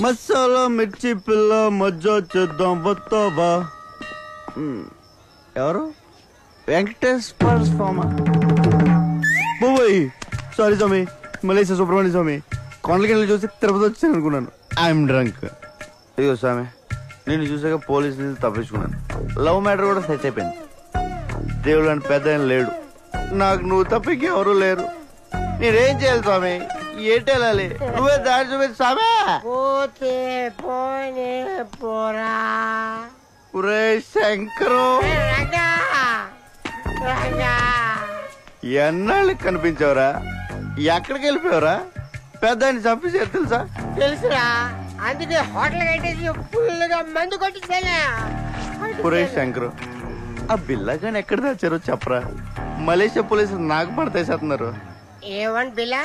మసాలా మిర్చి పిల్ల మజ్జా చేద్దాం వస్తావా? ఎవరు? వెంకటేశ్వర స్వామి. సారీ స్వామి, మలేషియా సుబ్రహ్మణ్య స్వామి. కొండలకి వెళ్ళి చూసి తిరుపతి వచ్చాను అనుకున్నాను. I'm drunk. ఇదిగో స్వామి, నేను చూసాక పోలీసులు తప్పించుకున్నాను. లవ్ మ్యాటర్ కూడా సెట్ అయిపోయింది. దేవుడు అని పెద్ద ఆయన లేడు. నాకు నువ్వు తప్పకి ఎవరు లేరు. నేనేం చేయాలి స్వామి? ఏంటి వెళ్ళాలి? నువ్వే దారి చూపించు స్వామి. శంకరు ఎన్నాళ్ళకి కనిపించావురా? ఎక్కడికి వెళ్ళిపోయావురా? పెద్ద ఆయన చంపేసారు తెలుసా? తెలుసురా, అందుకే హోటల్ కట్టేసి ఫుల్గా మందు కొట్టించాను. శంకరు, ఆ బిల్లగాని ఎక్కడ దాచారో చెప్పరా? మలేషియా పోలీసులు నాకు పడతాయిస్తున్నారు. ఏమన్ బిల్లా?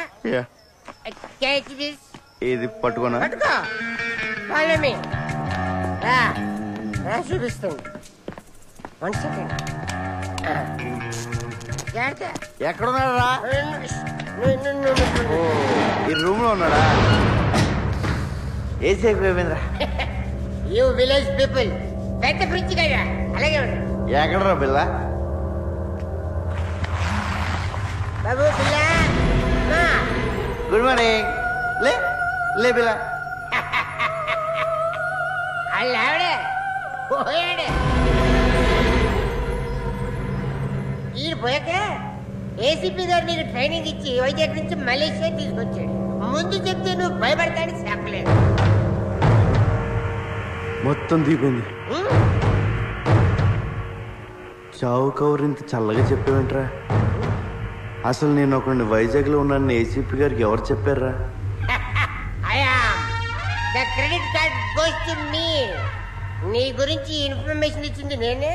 ఇది పట్టుకోనా? చూపిస్తుంది. ఎక్కడున్నారా? ఈ రూమ్ లో ఉన్నాడా? ఏ safe Ravindra? You village people పెద్ద ఫ్రిడ్జ్ కదా, అలాగే ఎక్కడరా బిల్ల? బాబు బిల్ల, గుడ్ మార్నింగ్. లే లే బిల్ల. అల్లాడే పోయాడే. ఈయన పోయాక ఏసీపీ గారు నీకు ట్రైనింగ్ ఇచ్చి వైజాగ్ నుంచి మలేషియా తీసుకొచ్చాడు. ముందు చెప్తే నువ్వు భయపడతానికి చెప్పలేదు. మొత్తం దీపింది. చావు కౌరింత చల్లగా చెప్పేవేంట్రా? అసలు నేను ఒకరిని వైజాగ్ లో ఉన్నాను ఏసీపీ గారికి ఎవరు చెప్పారా? Credit card goes to me. నీ గురించి ఇన్ఫర్మేషన్ ఇచ్చింది నేనే,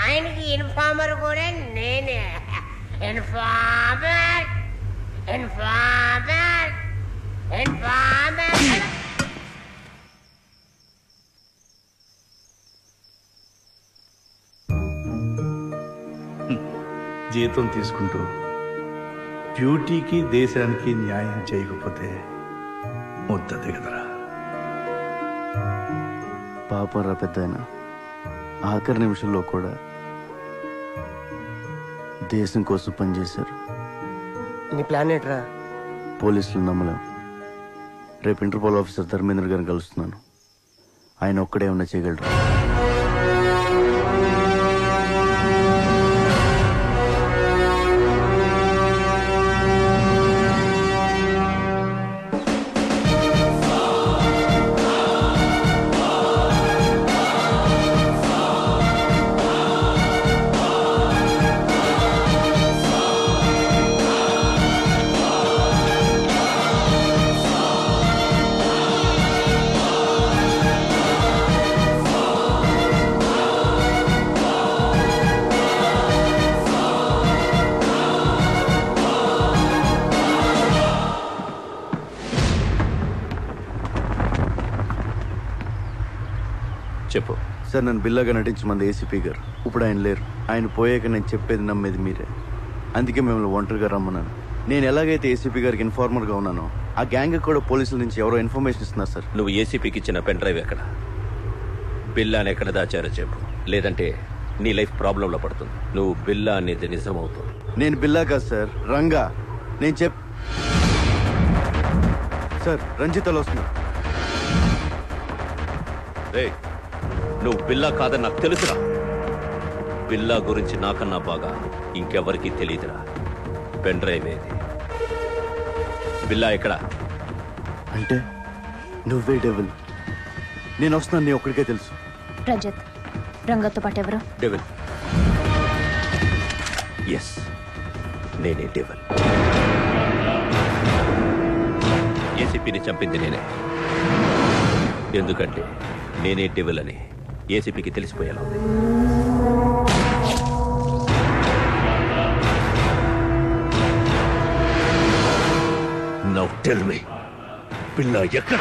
ఆయనకి ఇన్ఫార్మర్ కూడా నేనే. Informer informer informer. జీతం తీసుకుంటూ డ్యూటీకి దేశానికి న్యాయం చేయకపోతే ముద్ద దిగదరా. పాపరా పెద్దాయన, ఆఖరి నిమిషంలో కూడా దేశం కోసం పనిచేశారు. నీ ప్లాన్ ఏంట్రా? పోలీసులు నమ్మలేం. రేపు ఇంటర్పోల్ ఆఫీసర్ ధర్మేంద్ర గారిని కలుస్తున్నాను. ఆయన ఒక్కడే ఉన్నా చేయగలరు. చెప్పు సార్. నన్ను బిల్లాగా నటించమంది ఏసీపీ గారు. ఇప్పుడు ఆయన లేరు. ఆయన పోయాక నేను చెప్పేది నమ్మేది మీరే. అందుకే మిమ్మల్ని ఒంటరిగా రమ్మన్నాను. నేను ఎలాగైతే ఏసీపీ గారికి ఇన్ఫార్మర్గా ఉన్నానో ఆ గ్యాంగ్ కూడా పోలీసుల నుంచి ఎవరో ఇన్ఫర్మేషన్ ఇస్తున్నారు సార్. నువ్వు ఏసీపీకి ఇచ్చిన పెన్ డ్రైవ్ ఎక్కడ? బిల్లాని ఎక్కడ దాచారో చెప్పు, లేదంటే నీ లైఫ్ ప్రాబ్లంలో పడుతుంది. నువ్వు బిల్లా అనేది నిజమవుతుంది. నేను బిల్లా కాదు సార్, రంగా. నేను సార్ రంజితలో వస్తున్నా. నువ్వు బిల్లా కాదని నాకు తెలుసురా. బిల్లా గురించి నాకన్నా బాగా ఇంకెవరికి తెలియదురా. పెన్ డ్రైవ్ ఏది? బిల్లా ఎక్కడ? అంటే నువ్వే డెవిల్. నేను వస్తున్నాను, నీ ఒక్కడికే తెలుసు. రజత్, రంగతో పాటు ఎవరు? డెవిల్. ఎస్, నేనే డెవిల్. ఏసీపీని చంపింది నేనే. ఎందుకంటే నేనే డెవిల్ అని ఏసీపీకి తెలిసిపోయేలా ఉంది. నౌ టెల్ మీ, పిల్ల ఎక్కడ?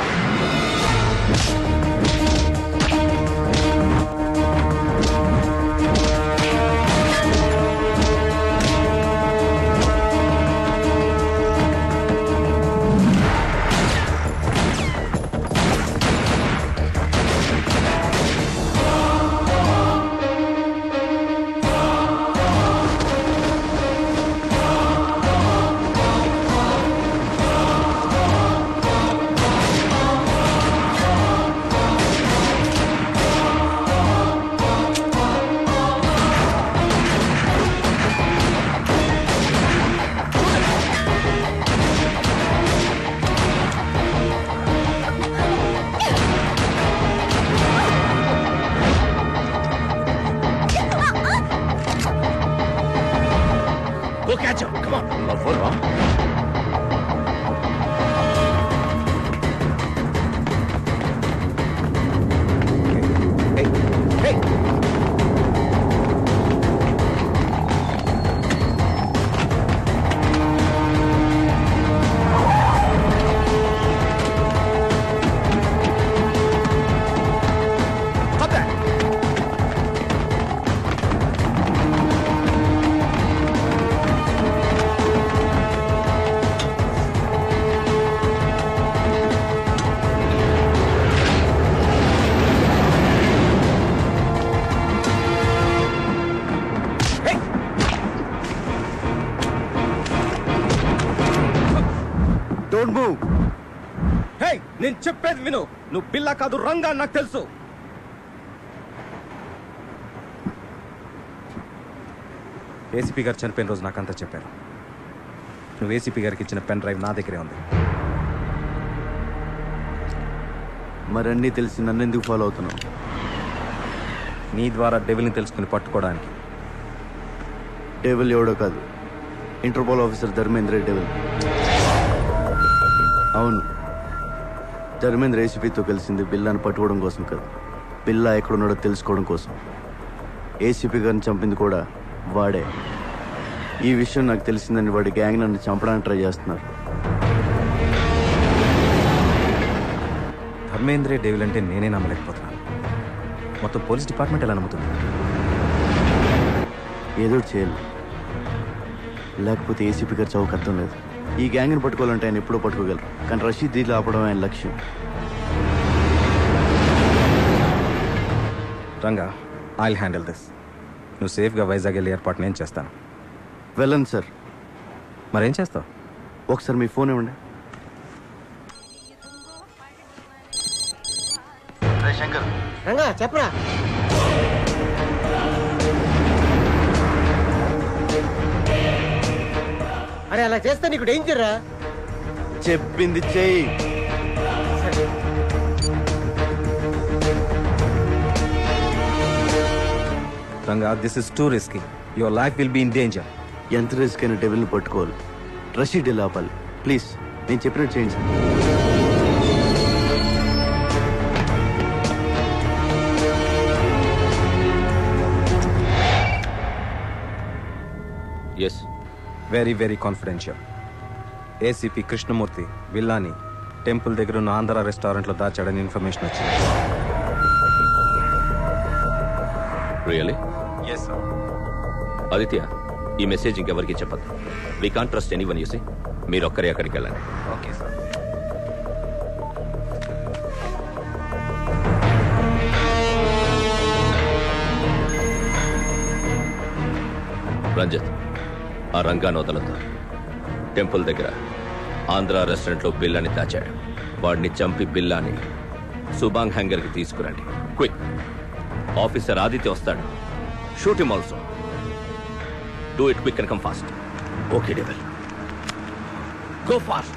Don't move. హే, నేను చెప్పేది విను. నువ్వు బిల్లా కాదు, రంగా నాకు తెలుసు. ఏసీపీ గారు చనిపోయిన రోజు నాకంతా చెప్పారు. నువ్వు ఏసీపీ గారికి ఇచ్చిన పెన్ డ్రైవ్ నా దగ్గరే ఉంది. మరన్నీ తెలిసి నన్ను ఎందుకు ఫాలో అవుతున్నావు? నీ ద్వారా డెవిల్ని తెలుసుకుని పట్టుకోవడానికి. డెవిల్ ఎవడో కాదు, ఇంటర్పోల్ ఆఫీసర్ ధర్మేంద్ర డెవిల్. అవును, ధర్మేంద్ర ఏసీపీతో కలిసింది బిల్లాని పట్టుకోవడం కోసం కాదు, బిల్లా ఎక్కడున్నాడో తెలుసుకోవడం కోసం. ఏసీపీ గారిని చంపింది కూడా వాడే. ఈ విషయం నాకు తెలిసిందని వాడి గ్యాంగ్ నన్ను చంపడానికి ట్రై చేస్తున్నారు. ధర్మేంద్రే డెవిల్ అంటే నేనే నమ్మలేకపోతున్నాను. మొత్తం పోలీస్ డిపార్ట్మెంట్ ఎలా నమ్ముతుంది? ఏదో చేయాలి, లేకపోతే ఏసీపీ గారు చౌక అర్థం లేదు. ఈ గ్యాంగ్ని పట్టుకోవాలంటే ఆయన ఎప్పుడో పట్టుకోగలరు, కానీ రషీద్ దీన్ని ఆపడం ఆయన లక్ష్యం. Ranga, I'll handle this. నువ్వు సేఫ్గా వైజాగ్ వెళ్ళే ఏర్పాటు నేను చేస్తాను. వెళ్ళండి సార్. మరేం చేస్తావు? ఒకసారి మీ ఫోన్ ఇవ్వండి. శంకర్, రంగా చెప్పరా. అరే అలా చేస్తే నీకు డేంజర్ రా. చెప్పింది చెయ్యి. Ranga, this is too risky. Your life will be in danger. ఎంత రిస్క్ అయిన డెవిల్ని పట్టుకోవాలి, రషీద్ ఢిల్లీ ఆపాలి. ప్లీజ్ నేను చెప్పినట్టు చేయండి sir. Yes, very very confidential. ACP Krishnamurthy విల్లాని టెంపుల్ దగ్గర ఉన్న ఆంధ్ర రెస్టారెంట్లో దాచాడని ఇన్ఫర్మేషన్ వచ్చింది. రియలీ? Yes sir. ఆదిత్య, ఈ మెసేజ్ ఇంకెవరికి చెప్పద్దు. We can't trust anyone. You see, మీరు ఒక్కరే అక్కడికి వెళ్ళండి. Okay sir. రంజిత్, ఆ రంగాన్ని వదలొద్దు. టెంపుల్ దగ్గర ఆంధ్ర రెస్టారెంట్లో బిల్లాని దాచాడు. వాడిని చంపి బిల్లాని సుబాంగ్ హ్యాంగర్కి తీసుకురండి. క్విక్. ఆఫీసర్ ఆదిత్య వస్తాడు. Shoot him also. Do it quick and come fast. Okay devil, go fast.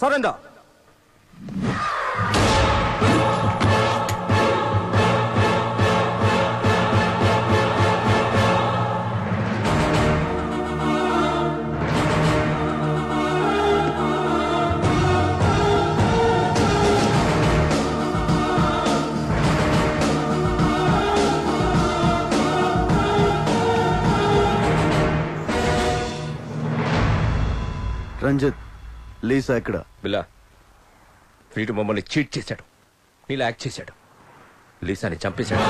Surrender. Ranjith, Lisa ఎక్కడ? బిల్లా, వీడు మమ్మల్ని చీట్ చేశాడు, నీలా యాక్ట్ చేశాడు, లీసాని చంపేశాడు.